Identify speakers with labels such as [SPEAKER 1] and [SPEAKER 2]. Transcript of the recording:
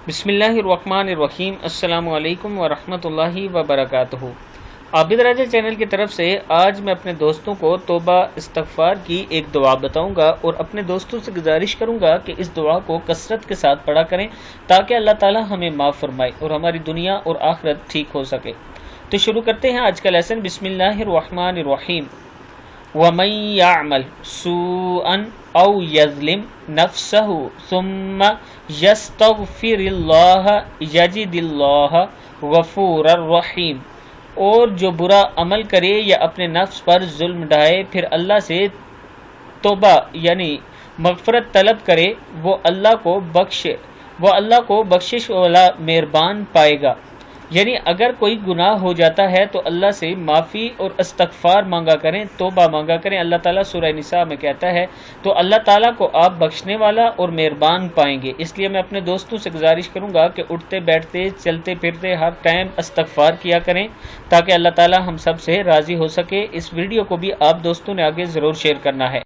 [SPEAKER 1] بسم اللہ الرحمن الرحیم۔ السلام علیکم ورحمۃ اللہ وبرکاتہ۔ عابد راجہ چینل کی طرف سے آج میں اپنے دوستوں کو توبہ استغفار کی ایک دعا بتاؤں گا اور اپنے دوستوں سے گزارش کروں گا کہ اس دعا کو کثرت کے ساتھ پڑھا کریں تاکہ اللہ تعالی ہمیں معاف فرمائے اور ہماری دنیا اور آخرت ٹھیک ہو سکے۔ تو شروع کرتے ہیں آج کا لیسن۔ بسم اللہ الرحمن الرحیم۔ وَمَن يَعْمَلْ سُوءًا أَوْ يَظْلِمْ نَفْسَهُ ثُمَّ يَسْتَغْفِرِ اللَّهَ يَجِدِ اللَّهَ غَفُورًا رَحِيمًا، اور جو برا عمل کرے یا اپنے نفس پر ظلم ڈھائے پھر اللہ سے توبہ یعنی مغفرت طلب کرے، وہ اللہ کو بخشش والا مہربان پائے گا۔ یعنی اگر کوئی گناہ ہو جاتا ہے تو اللہ سے معافی اور استغفار مانگا کریں، توبہ مانگا کریں۔ اللہ تعالیٰ سورہ نساء میں کہتا ہے تو اللہ تعالیٰ کو آپ بخشنے والا اور مہربان پائیں گے۔ اس لیے میں اپنے دوستوں سے گزارش کروں گا کہ اٹھتے بیٹھتے چلتے پھرتے ہر ٹائم استغفار کیا کریں تاکہ اللہ تعالیٰ ہم سب سے راضی ہو سکے۔ اس ویڈیو کو بھی آپ دوستوں نے آگے ضرور شیئر کرنا ہے۔